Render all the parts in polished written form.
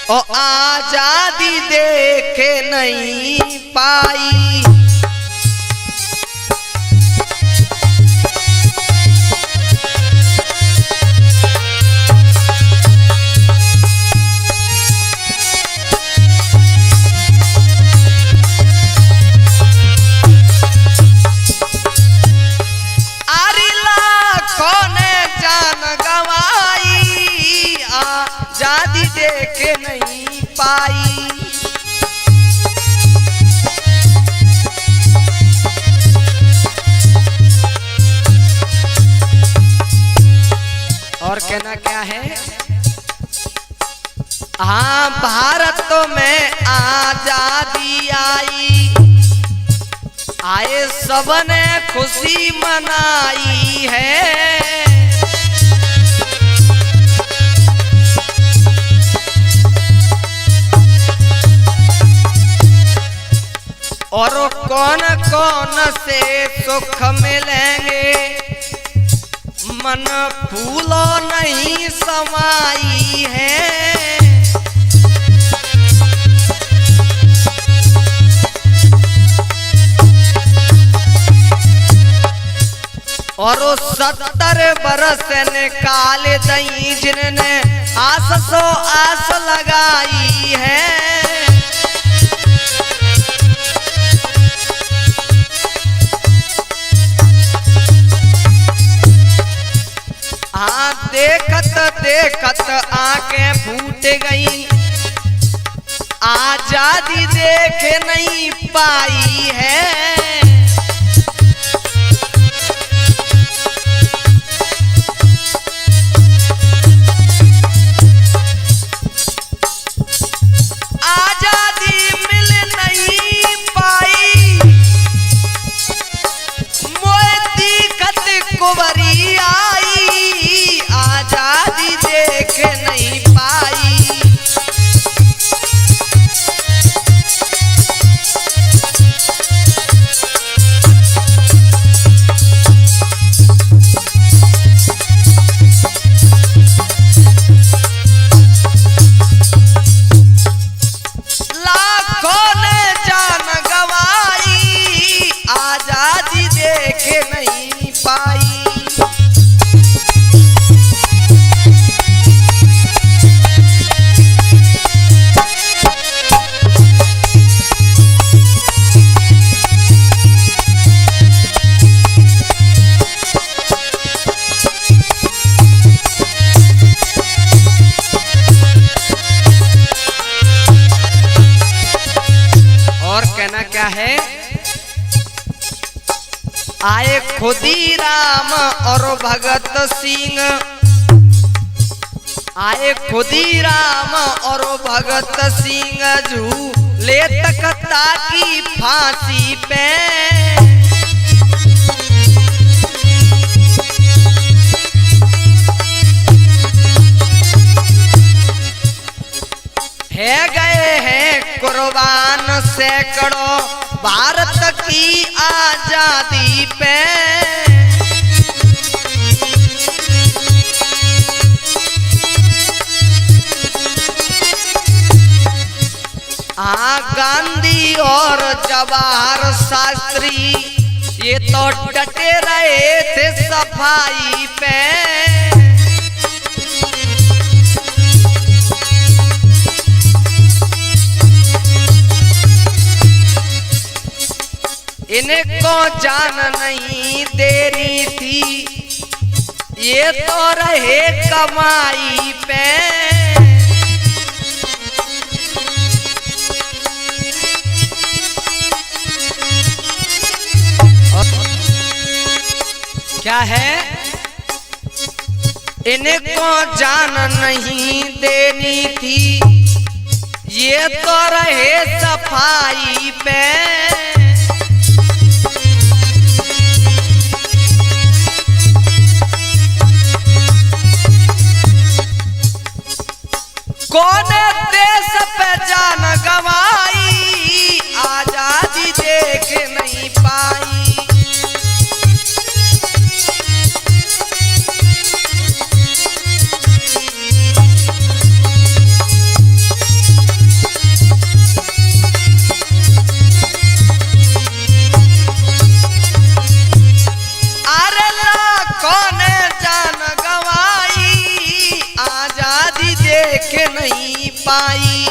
ओ आजादी देखे नहीं पाई। आजादी देखे नहीं पाई। और कहना क्या है? हाँ, भारत में आजादी आई, आए सबने खुशी मनाई है। और कौन कौन से सुख मिलेंगे, मन फूलो नहीं समाई है। और 70 बरस निकाल दई जिनने आस सो आस लगाई है। हाँ, देखत देखत आंखें फूट गई, आजादी देख नहीं पाई है। आजादी मिल नहीं पाई, मोए दिखत कुंवरी आई, आजादी देख नहीं पाई। लाखों ने जान गवाई, आजादी देख नहीं पाई। और कहना क्या है? आए खुदीराम और भगत सिंह, आए खुदीराम और भगत सिंह झूले तख्ता की फांसी पे। है गए हैं कुर्बान सैकड़ों भारत की आजादी पे। हाँ, गांधी और जवाहर शास्त्री ये तो डटे रहे थे सफाई पे। इनको जान नहीं देनी थी, ये तो रहे कमाई पे। क्या है? इनको जान नहीं देनी थी, ये तो रहे सफाई पे। कौन देश पे जान गवाई, आजादी देख नहीं पाई। नहीं पाई।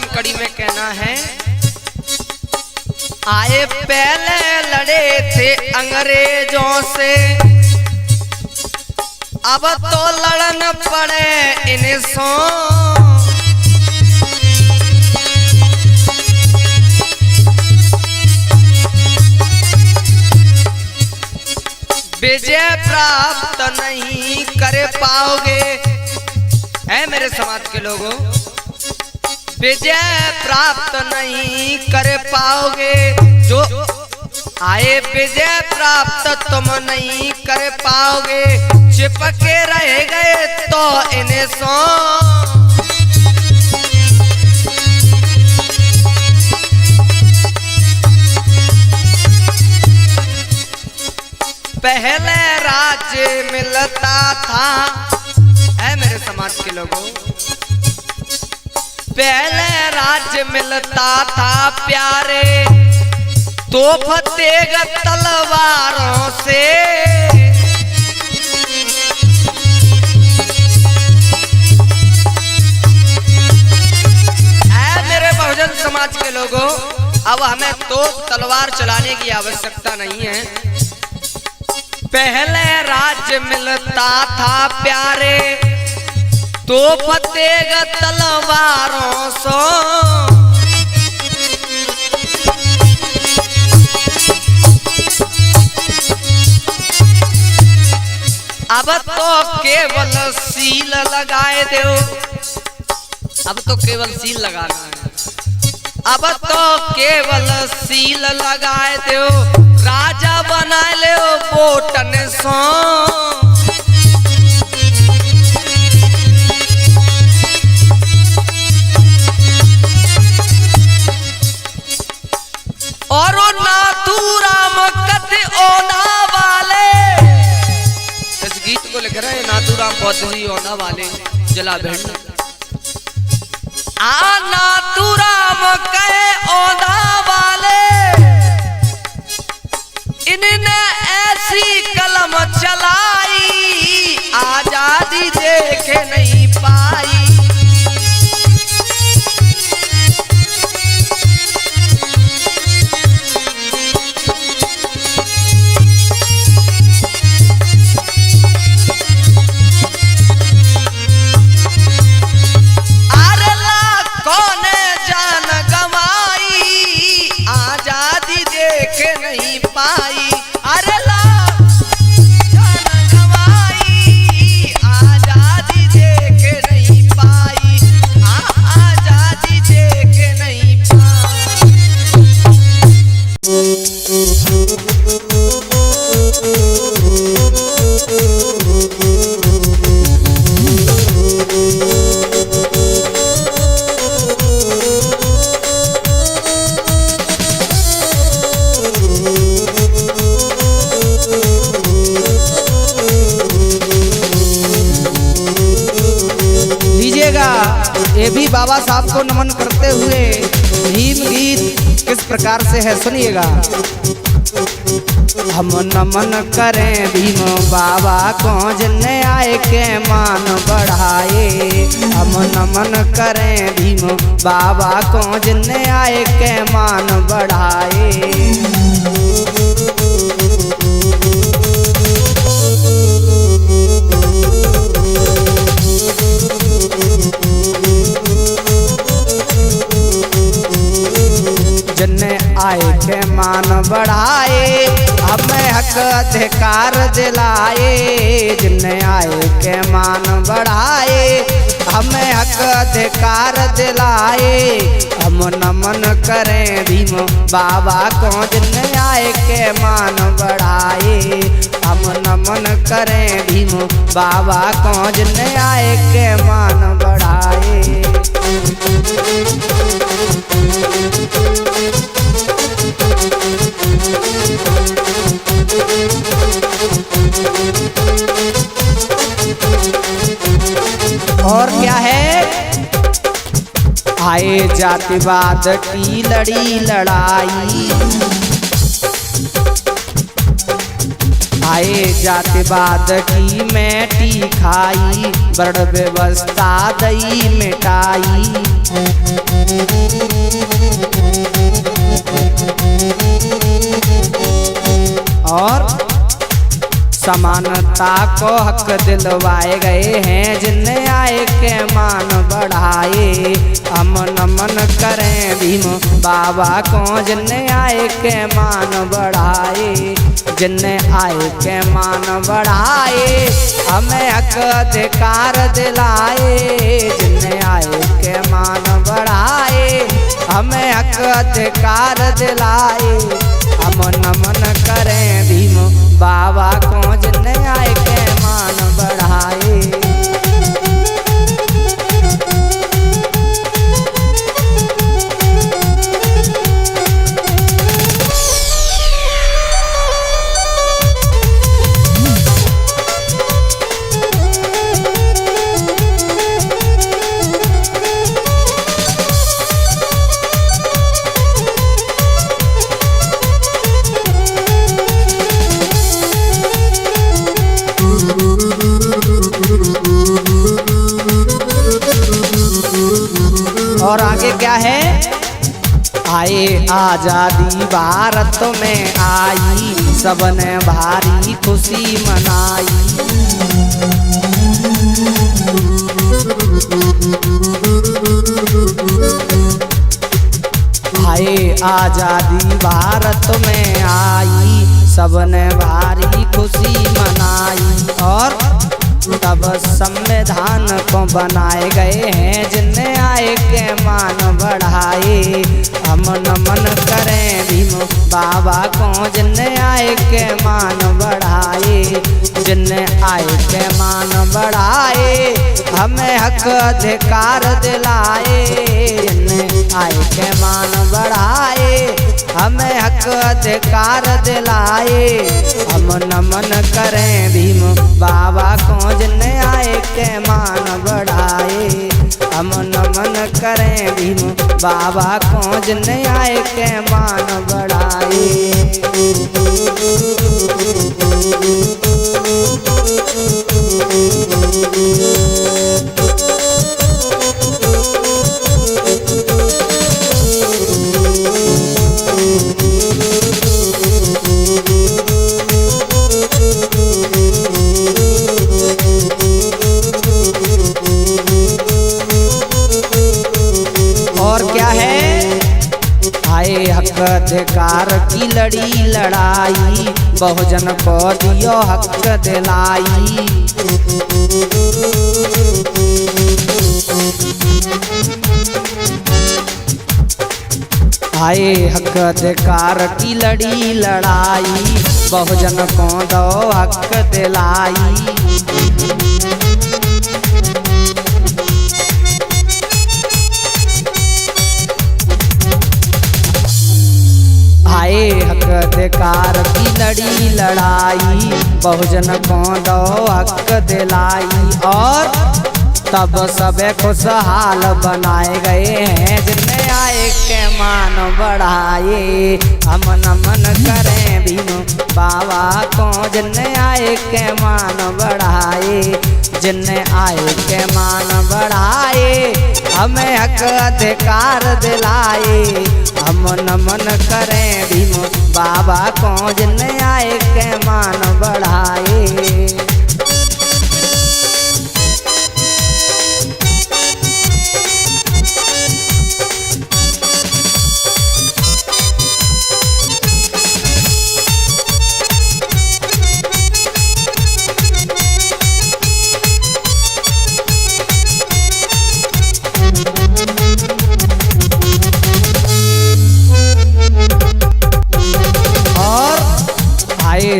कड़ी में कहना है, आए पहले लड़े थे अंग्रेजों से, अब तो लड़न पड़े इन्हें सो। विजय प्राप्त नहीं कर पाओगे। है मेरे समाज के लोगों, विजय प्राप्त नहीं कर पाओगे। जो आए विजय प्राप्त तुम नहीं कर पाओगे। चिपके रह गए तो इन्हें सो। पहले राज्य मिलता था। है मेरे समाज के लोगों, पहले राज्य मिलता था प्यारे, तोप तेग तलवारों से। ऐ मेरे बहुजन समाज के लोगों, अब हमें तोप तलवार चलाने की आवश्यकता नहीं है। पहले राज्य मिलता था प्यारे, तो फतेग तलवारों सो। अब तो केवल सील लगाए दो। अब तो केवल सील लगाना है। अब तो केवल सील लगाए दो। राजा बना ले बोटन सो। और नाथूराम कथ ओना वाले, इस गीत को लिख रहे हैं नाथूराम बौद्ध जी ओना वाले जला भेड़। आ नाथूराम कहे ओना वाले, इन्होंने ऐसी कलम चलाई, आजादी देख नहीं पाई। नहीं पाई, अरे ला जान गवाई, आजादी देख नहीं पाई, आजादी देख नहीं पाई। ये भी बाबा साहब को नमन करते हुए भीम गीत किस प्रकार से है, सुनिएगा। हम नमन करें भीम बाबा को जिन्हें आए के मान बढ़ाए। हम नमन करें भीम बाबा को जिन्हें आए के मान बढ़ाए। जिन्हें आए के मान बढ़ाए, हमें हक अधिकार दिलाए। जिन्हें आए के मान बढ़ाए, हमें हक अधिकार दिलाए। हम नमन करें भीम बाबा को जिन्हें आए के मान बढ़ाए। हम नमन करें भीम बाबा को जिन्हें आए के मान बढ़ाए। आए जातिवाद की लड़ी लड़ाई, आए जातिवाद की मैटी खाई, वर्ण व्यवस्था दई मिटाई। और समानता को हक दिलवाए गए हैं जिनने आए के मान बढ़ाए। हम नमन करें भीम बाबा को जिनने आए के मान बढ़ाए, जिनने आए के मान बढ़ाए, हमें हक अधिकार दिलाए। जिनने आए के मान बढ़ाए, हमें हक अधिकार दिलाए। हम नमन करें भीम बाबा को जिनने आए के मान बढ़ाए। और आगे क्या है? आए आजादी भारत में आई, सबने भारी खुशी मनाई। आए आजादी भारत में आई, सबने भारी खुशी मनाई। और तब संविधान को बनाए गए हैं जिनने आए के मान बढ़ाए। हम नमन करें भीम बाबा को जिनने आए के मान बढ़ाए, जिनने आए के मान बढ़ाए, हमें हक अधिकार दिलाए। जिनने आए के मान बढ़ाए, हमें हक अधिकार दिलाए। हम नमन करें भीम बाबा को जिनने आए के मान बढ़ाए। हम नमन करें भीम बाबा को जिनने आए के मान बढ़ाए। और क्या है? आए हक अधिकार की लड़ी लड़ाई, बहुजन को दियो हक दिलाई। आए हक अधिकार की लड़ी लड़ाई, बहुजन को दो हक दिलाई। आए हक अधिकार की लड़ी लड़ाई, बहुजन को दो हक दिलाई। और तब सबे खुशहाल बनाए गए हैं जिनने आए के मान बढ़ाए। हम नमन करें भीम बाबा को जिनने आए के मान बढ़ाए, जिनने आए के मान बढ़ाए, हमें हक अधिकार दिलाए। हम नमन करें भीम बाबा को जिनने आए के मान बढ़ाए।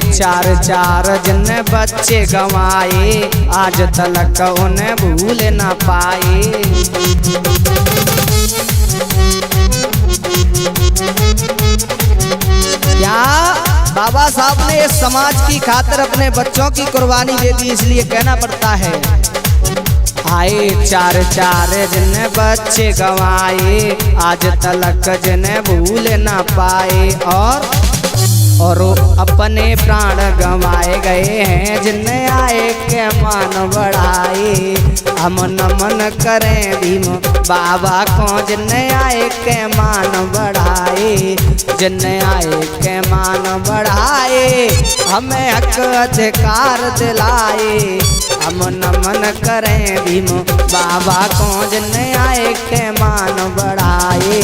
चार चार जिनने बच्चे गंवाए, आज तलक उन्हें भूल न पाए। क्या बाबा साहब ने इस समाज की खातिर अपने बच्चों की कुर्बानी दे दी, इसलिए कहना पड़ता है। आए चार चार जिन बच्चे गंवाए, आज तलक जिन्हें भूल न पाए। और अपने प्राण गंवाए गए हैं, जिन्हें आए के मान बढ़ाए। हम नमन करें भीम बाबा को, जिन्हें आए के मान बढ़ाए, जिन्हें आए के मान बढ़ाए, हमें हक अधिकार दिलाए। हम नमन करें भीम बाबा को, जिन्हें आए के मान बढ़ाए।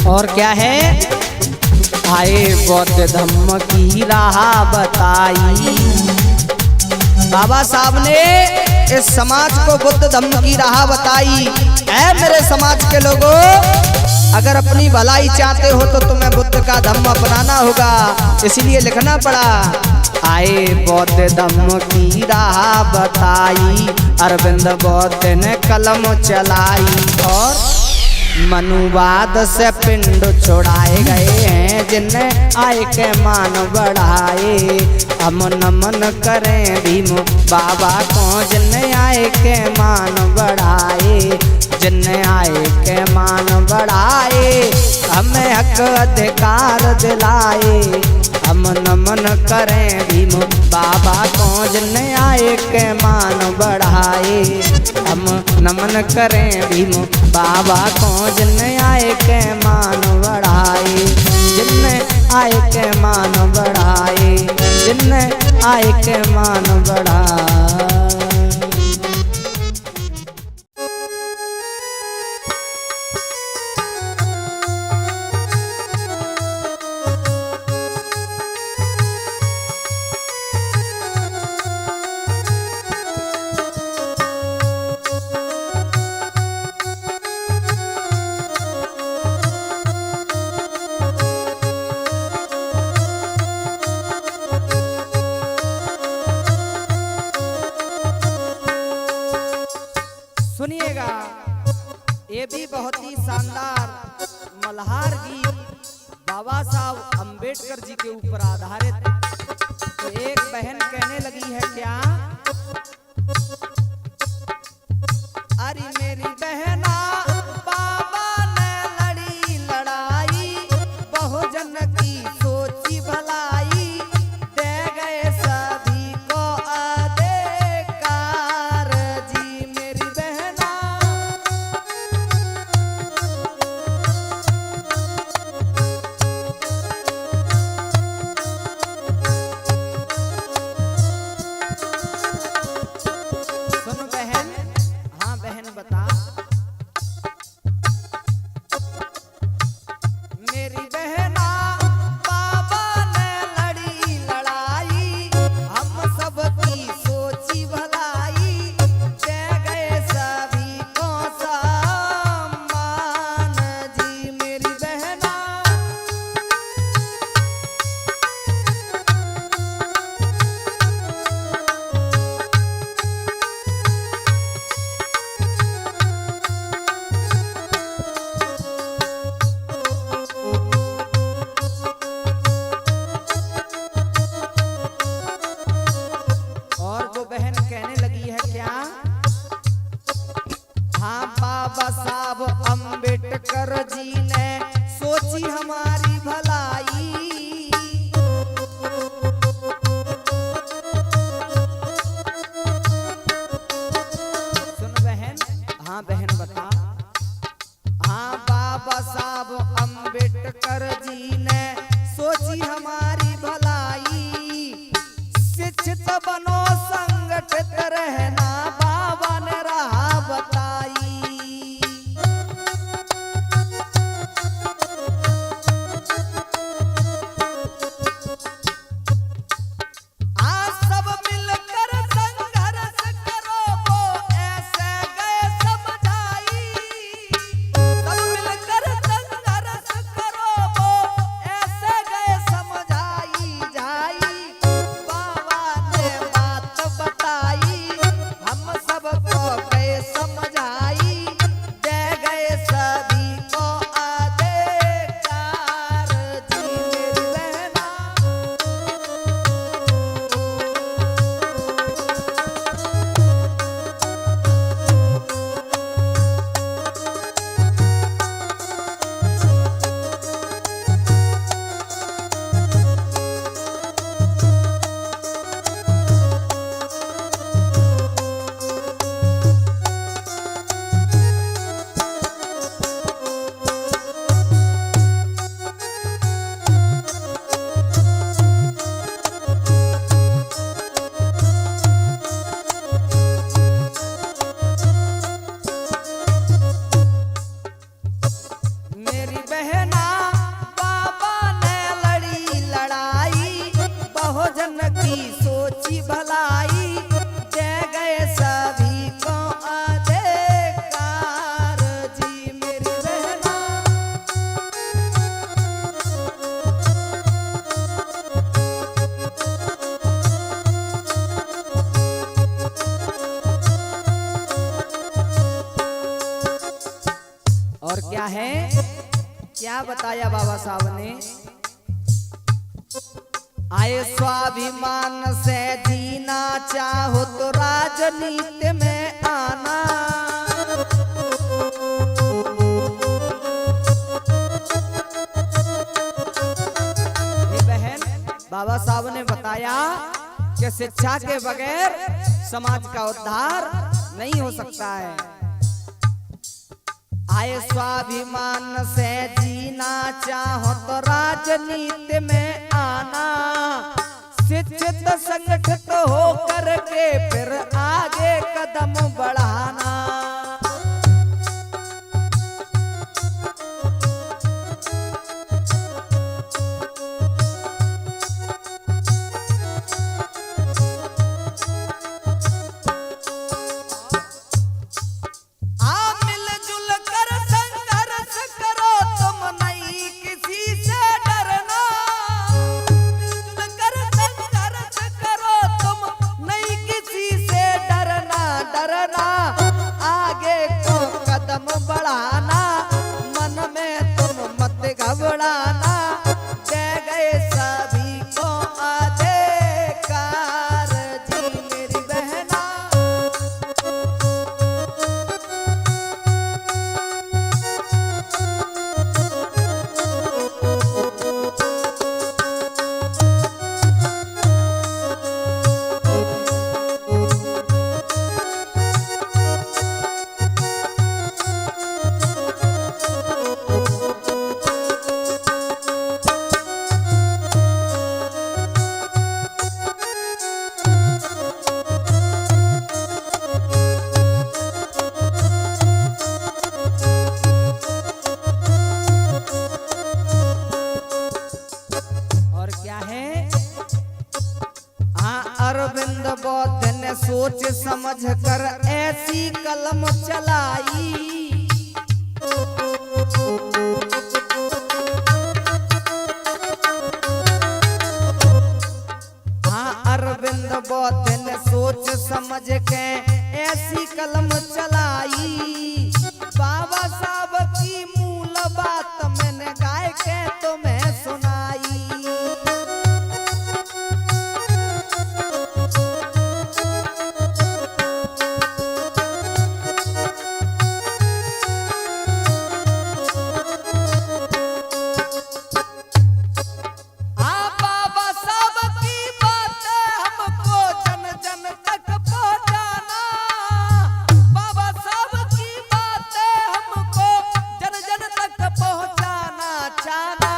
और क्या है, आए बौद्ध धम्म की राह बताई। बाबा साहब ने इस समाज को बुद्ध धम्म की राह बताई। ऐ मेरे समाज के लोगों, अगर अपनी भलाई चाहते हो तो तुम्हें बुद्ध का धम्म अपनाना होगा, इसलिए लिखना पड़ा। आए बौद्ध धम्म की राह बताई, अरविंद बौद्ध ने कलम चलाई। और मनुवाद से पिंड छोड़ाए गए हैं, जिन्हें आए के मान बढ़ाए। हम नमन करें भीम बाबा को, जिन्हें आए के मान बढ़ाए, जिन्हें आए के मान बढ़ाए, हमें हक अधिकार दिलाए। हम नमन करें भीम बाबा को, जिन्हें आए के मान बढ़ाए। हम नमन करें भीम बाबा को, जिन्हें आए के मान बढ़ाए, जिन्हें आए के मान बढ़ाए, जिन्हें आए के मान बढ़ाए। सुनिएगा, ये भी बहुत ही शानदार मल्हार गीत बाबा साहब अम्बेडकर जी के ऊपर आधारित। तो एक बहन कहने लगी है क्या, अरे मेरी बहना बाबा ने लड़ी लड़ाई, बहुजन की सोची भलाई, दे गए सभी को अधिकार जी। मेरी बहना मेरी बहना बाबा ने लड़ी लड़ाई, बहुजन की सोची भलाई, दे गए सभी को अधिकार जी। मेरी बहना और क्या है, क्या बताया बाबा साहब ने, आए स्वाभिमान से जीना चाहो तो राजनीति में आना। ये बहन बाबा साहब ने बताया कि शिक्षा के बगैर समाज का उद्धार नहीं हो सकता है। आए स्वाभिमान से जीना चाहो तो राजनीति में आना, शिक्षित संगठित हो करके फिर आगे कदम बढ़ाना। बढ़ाना मन में तुम मत घबराना, दे गए सभी को अधिकार जी। मेरी बहना अरविंद बौद्ध ने सोच समझ कर ऐसी कलम चलाई, हाँ अरविंद बौद्ध ने सोच समझ के ऐसी कलम चलाई। बाबा साहब की मूल बात मैंने गाय के तुम्हें सुनाई। पहुंचाना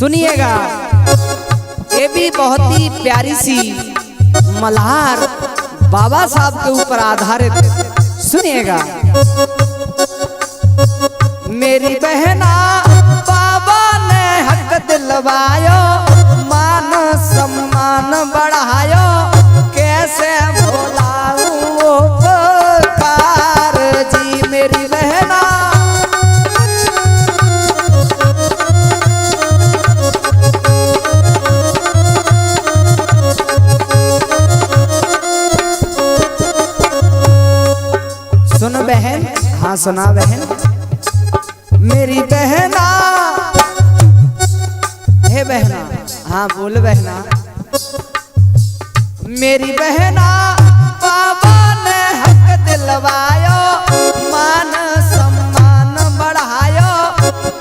सुनिएगा, ये भी बहुत ही प्यारी सी मल्हार बाबा साहब के ऊपर आधारित है। सुनिएगा, मेरी बहना बाबा ने हक दिलवायो, मान सम्मान बढ़ायो, कैसे भुलाऊं उपकार जी। मेरी बहना सुन बहन, हाँ सुना बहन, मेरी बहना, हे बहना, हाँ बोल बहना, मेरी बहना बाबा ने हक दिलवायो, मान सम्मान बढ़ायो,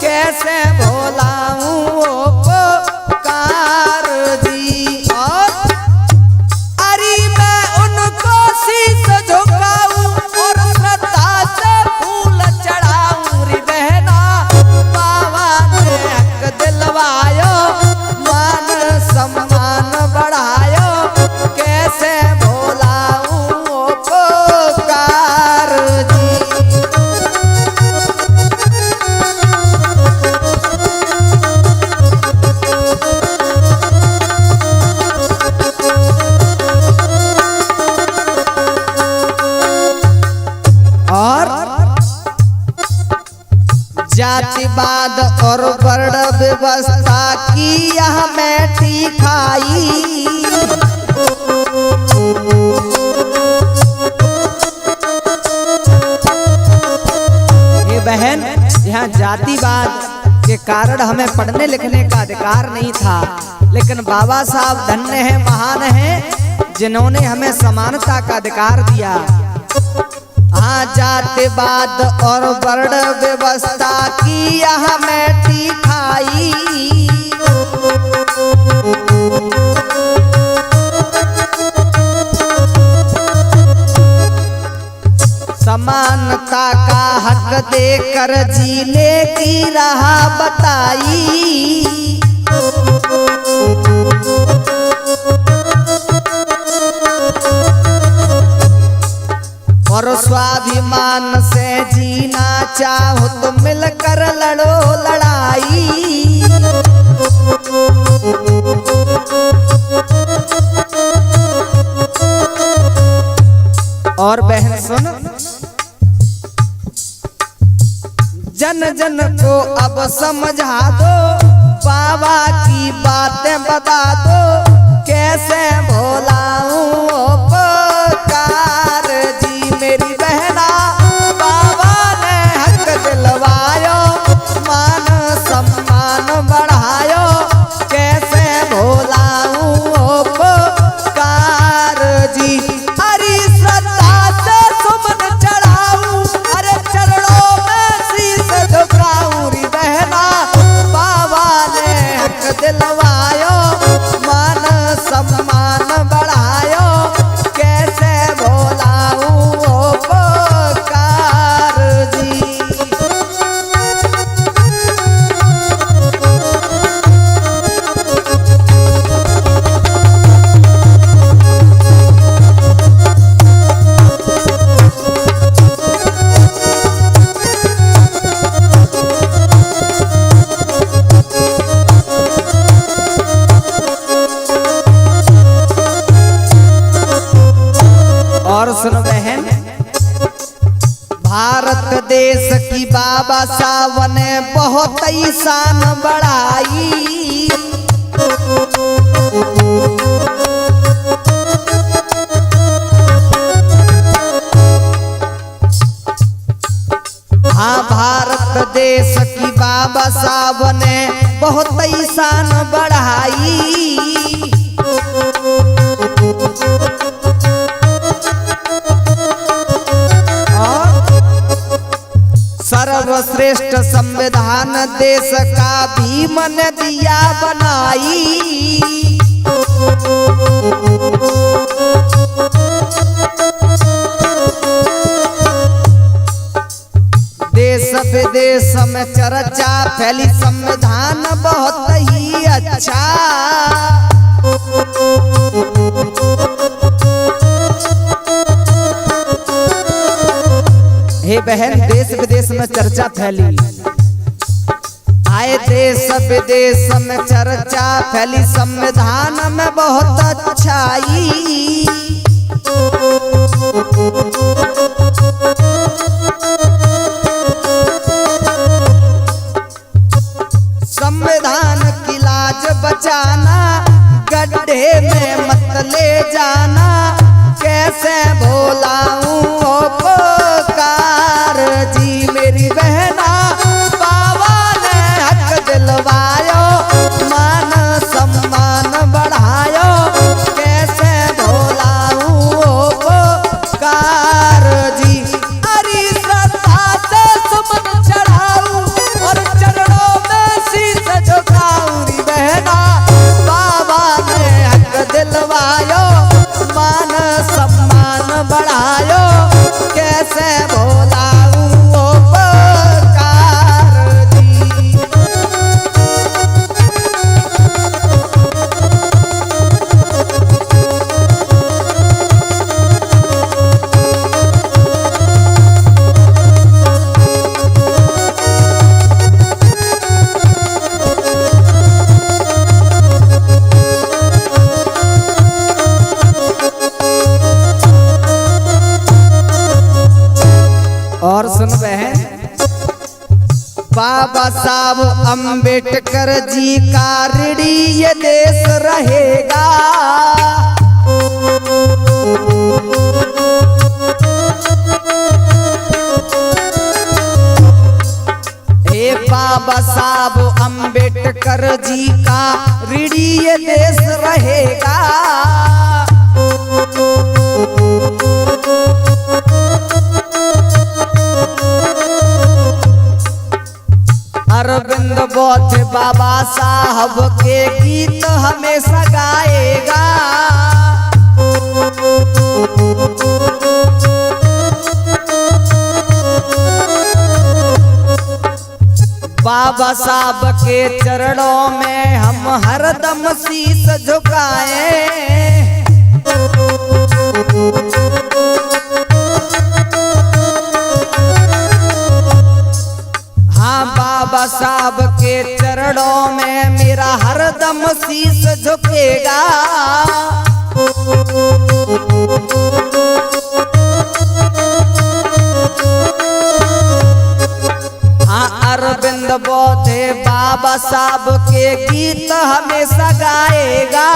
कैसे भुलाऊं उपकार जी। और अरे मैं उनको शीश झुकाऊं और श्रद्धा से फूल चढ़ाऊं रे बहना, बाबा ने हक दिलवायो, मान सम्मान बढ़ायो, कैसे भुलाऊं उपकार जी। और जातिवाद और वर्ण व्यवस्था की यह मैठी खाई, ये बहन, यहाँ जातिवाद के कारण हमें पढ़ने लिखने का अधिकार नहीं था, लेकिन बाबा साहब धन्य है, महान है, जिन्होंने हमें समानता का अधिकार दिया। हाँ, जातिवाद और वर्ण व्यवस्था की यहाँ मैठी खाई, समानता का हक देकर जीने की राह बताई। और स्वाभिमान से जीना चाहो तो मिलकर लड़ो लड़ाई। और बहन सुन, जन जन को अब समझा दो, बाबा की बातें बता दो, कैसे भुलाऊं उपकार जी। मेरी बहना बाबा ने हक दिलवायो, मान सम्मान बढ़ायो, कैसे भुलाऊं उपकार जी। अरे श्रद्धा से सुमन चढ़ाऊं, अरे चरणों में शीश झुकाऊं री बहना, बाबा ने हक दिलवायो, मान सम्मान बढ़ायो, कैसे भुलाऊं उपकार जी। और सुनो बहन, भारत देश की बाबा साहब ने बहुत ही शान बढ़ाई। हाँ, भारत देश की बाबा साहब ने बहुत ही शान बढ़ाई। सर्वश्रेष्ठ संविधान देश का भीम ने दिया बनाई। देश विदेश में चर्चा फैली, संविधान बहुत ही अच्छा। हे बहन, देश विदेश में चर्चा फैली, आए देश विदेश में चर्चा फैली, संविधान में बहुत अच्छाई। संविधान की लाज बचाना, गड्ढे में मत ले जाना, कैसे भोलाऊं ओ पुकार जी। मेरी बहना बाबा ने हक दिलवायो, मान सम्मान बढ़ायो, कैसे भोलाऊं ओ पुकार जी। अरे श्रद्धा से सुमन चढ़ाऊं और चरणों में शीश झुकाऊं री बहना, बाबा ने हक दिलवायो, मान सम्मान बढ़ायो, कैसे भोलाऊं ओ पुकार जी। और सुन बहन, बाबा साहब अम्बेडकर जी का ऋणी ये देश रहेगा। हे बाबा साहब अम्बेडकर जी का ऋणी ये देश रहेगा। अरविंद बौद्ध बाबा साहब के गीत हमेशा गाएगा। बाबा साहब के चरणों में हम हरदम शीश झुकाएं। बाबा साहब के चरणों में मेरा हरदम शीश झुकेगा। हाँ, अरविंद बौद्ध बाबा साहब के गीत हमेशा गाएगा।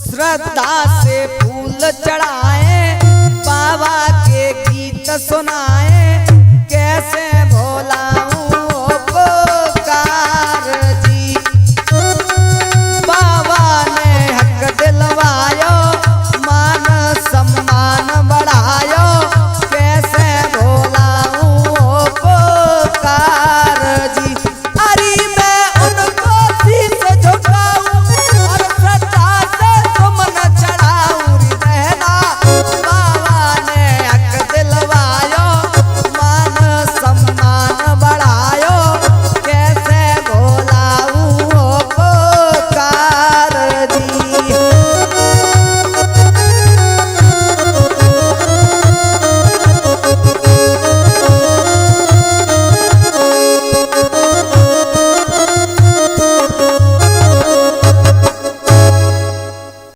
श्रद्धा से फूल चढ़ाए, बाबा के गीत सुनाए, कैसे भोलाऊं ओ पुकार जी। बाबा ने हक दिलवायो, मान सम्मान बढ़ायो, कैसे भोलाऊं ओ पुकार जी। अरे मैं उनको शीश झुकाऊं और श्रद्धा से सुमन चढ़ाऊं री बहना, बाबा ने हक दिलवायो, मान सम्मान बढ़ायो, कैसे भोलाऊं ओ पुकार जी।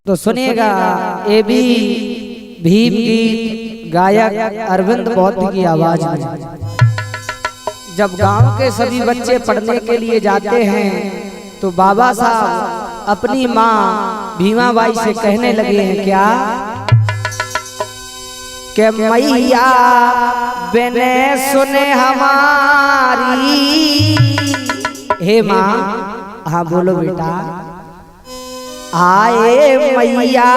तो सुनिएगा, ये भी भीम गीत गायक अरविंद बौद्ध की आवाज में। जब गांव के सभी बच्चे पढ़ने के लिए जाते हैं तो बाबा साहब अपनी माँ भीमाबाई से कहने लगे हैं क्या कि मैया बने सुने हमारी। हे माँ, हाँ बोलो बेटा। आए मैया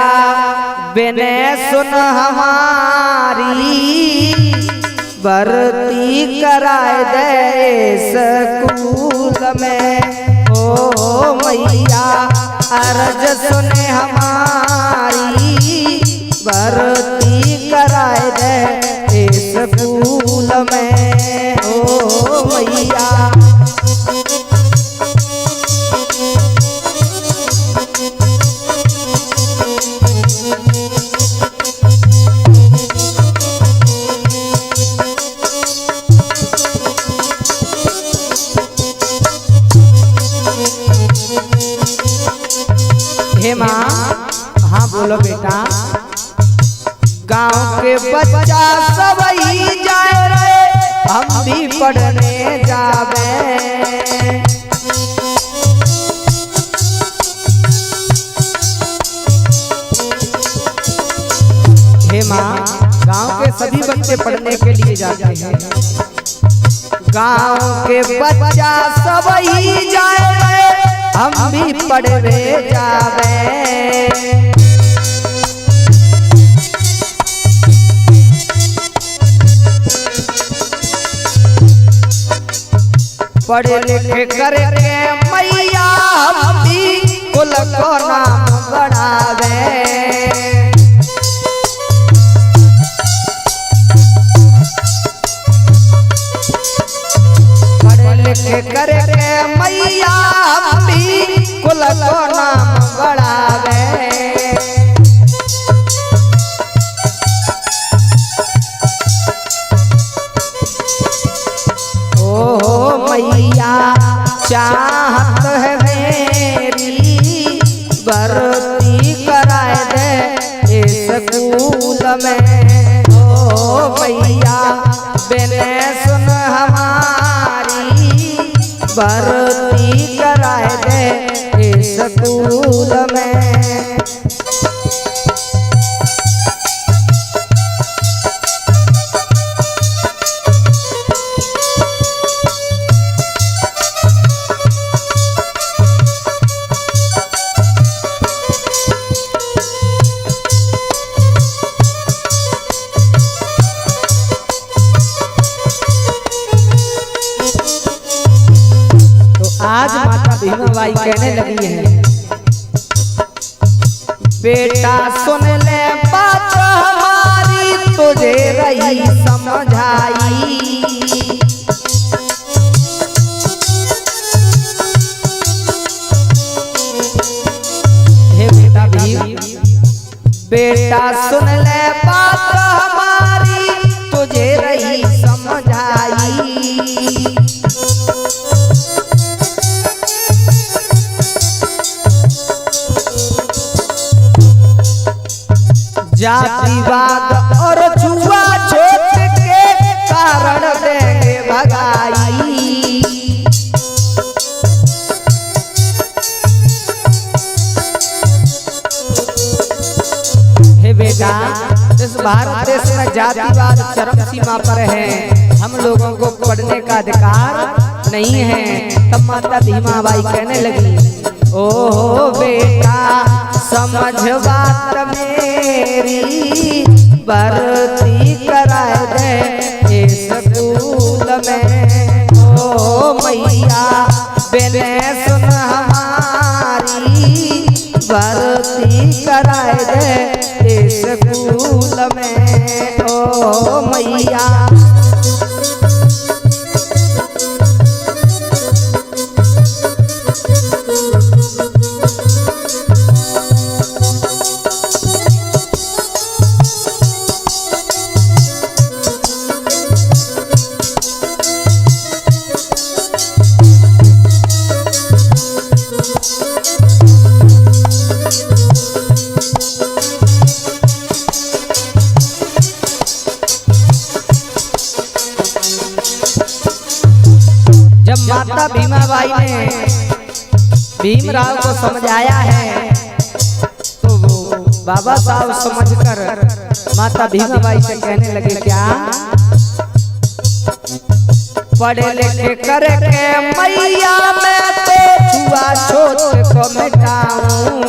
बने सुन हमारी, भर्ती कराए दे स्कूल में। ओ मैया अर्ज सुने हमारी भर्ती कराए दे स्कूल में ओ मैया। हे माँ, हाँ बोलो बेटा। गांव के बच्चा सब ही जाए रे, हम भी पढ़ने जावे। हे माँ, गांव के सभी बच्चे पढ़ने के लिए जाते हैं। गांव के बच्चा सब ही जाए रे, हम भी पढ़ने जावे। पढ़े लिखे करके मैया हम भी कुल को नाम बढ़ावे। पढ़े लिखे करके मैया हम भी कुल को नाम बढ़ावे। मैया चाहत है मेरी भर्ती कराए दे स्कूल में ओ मैया। बिने सुन हमारी भर्ती कराए दे स्कूल में। आज माता भीमाबाई कहने लगी है, बेटा सुन ले बात हमारी तुझे रही समझाई। हे बेटा भीम, बेटा सुन ले बात हमारी तुझे रही समझाई। जातिवाद और छुआछूत के कारण देंगे भगाई। हे बेटा, इस भारत देश में जातिवाद चरम सीमा पर है, हम लोगों को पढ़ने का अधिकार नहीं है। तब माता भीमाबाई कहने लगी, ओ बेटा समझ बात मेरी भर्ती कराए दे स्कूल में ओ मैया। बिने सुन हमारी भर्ती कराए दे स्कूल में ओ मैया। जब माता भीमाबाई ने भीमराव को समझाया है तो बाबा साहब समझकर माता भीमाबाई से कहने लगे, क्या पढ़े लिखे करके मैया मैं तो छुआछूत को मिटाऊं।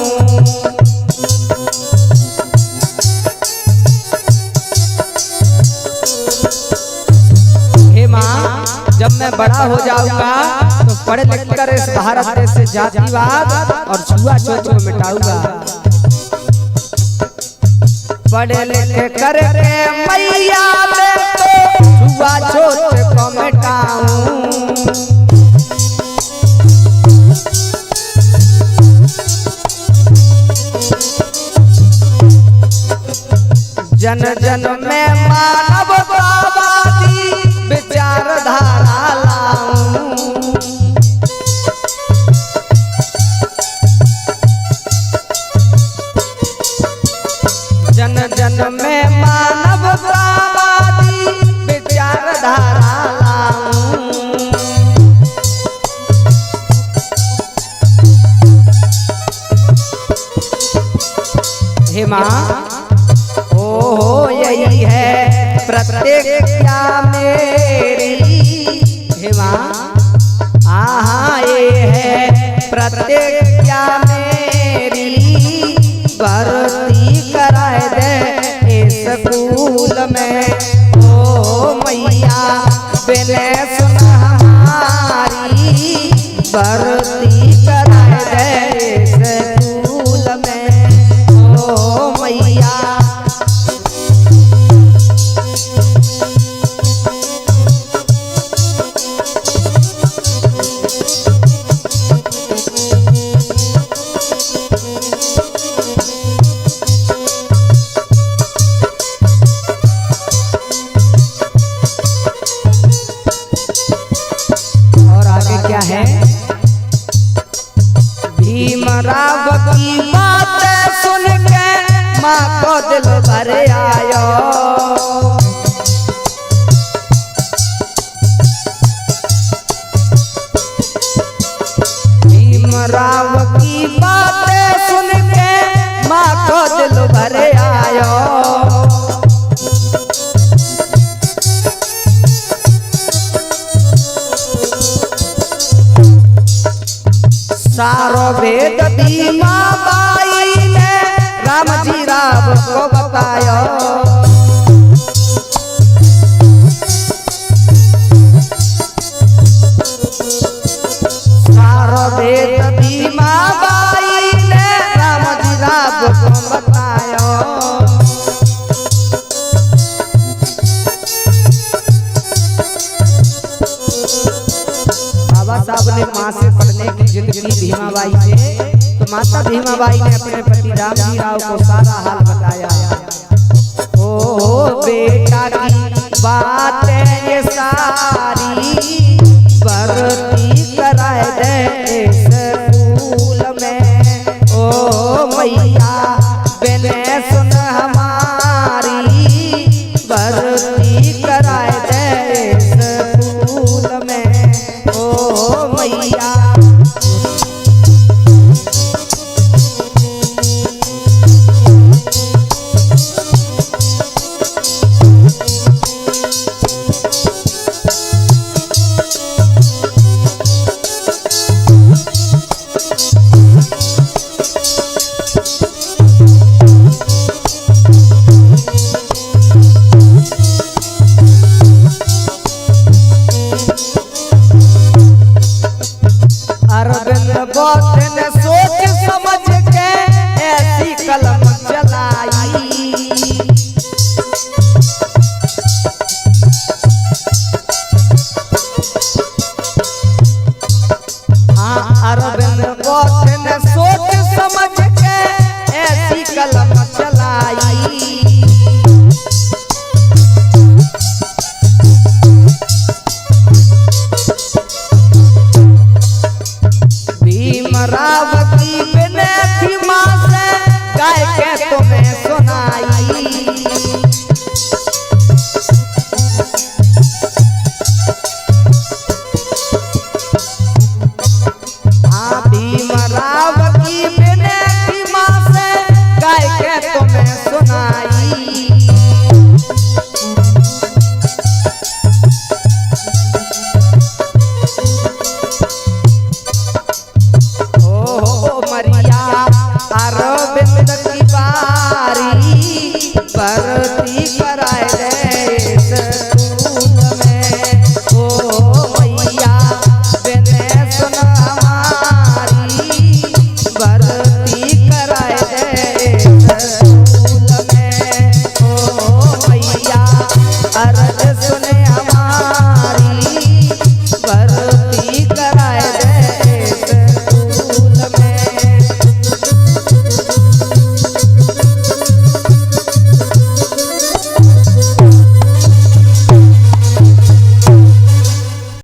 हे माँ, जब मैं बड़ा हो जाऊंगा तो पढ़ लिख कर इस भारत देश से जातिवाद और छुआछूत को मिटाऊंगा। पढ़ लिख कर मैया मैं तो छुआछूत को मिटाऊं। जन जन में मानवतावादी विचारधारा लाऊं। जन जन में मानवतावादी विचारधारा लाऊं। हे माँ यही है प्रतिज्ञा मेरी। हे माँ हाँ ये है प्रतिज्ञा मेरी। भर्ती कराए दे इस स्कूल में ओ मैया बिने सुन हमारी। भर्ती कराए दे इस स्कूल में ओ मैया। भीमराव की बात सुन के माँ को दिल भर आयो। भीमराव की बात सुन के माँ को दिल भर आयो। सारो भेद भीमा बाई ने राम जी राव को बतायो। सारो भेद भीमा बाई ने राम जी राव को बतायो। बाबा साहब ने माँ से पढ़ने की जिद की भीमाबाई से, तो माता भीमाबाई ने अपने पति राम जी राव को सारा हाल बताया। ओ बेटा की बात है ये सारी। भर्ती कराए दे इस स्कूल में ओ मैया बिने सुन हमारी। भर्ती कराए दे इस स्कूल में ओ मैया। अरविंद बौद्ध ने सोच समझ के ऐसी कलम चलाई। हाँ अरविंद बौद्ध ने सोच समझ के ऐसी कलम चलाई। भीमराव की विनती माँ से गाय के तुम्हें सुनाई। हाँ भीमराव की विनती माँ से गाय के तुम्हें सुनाई।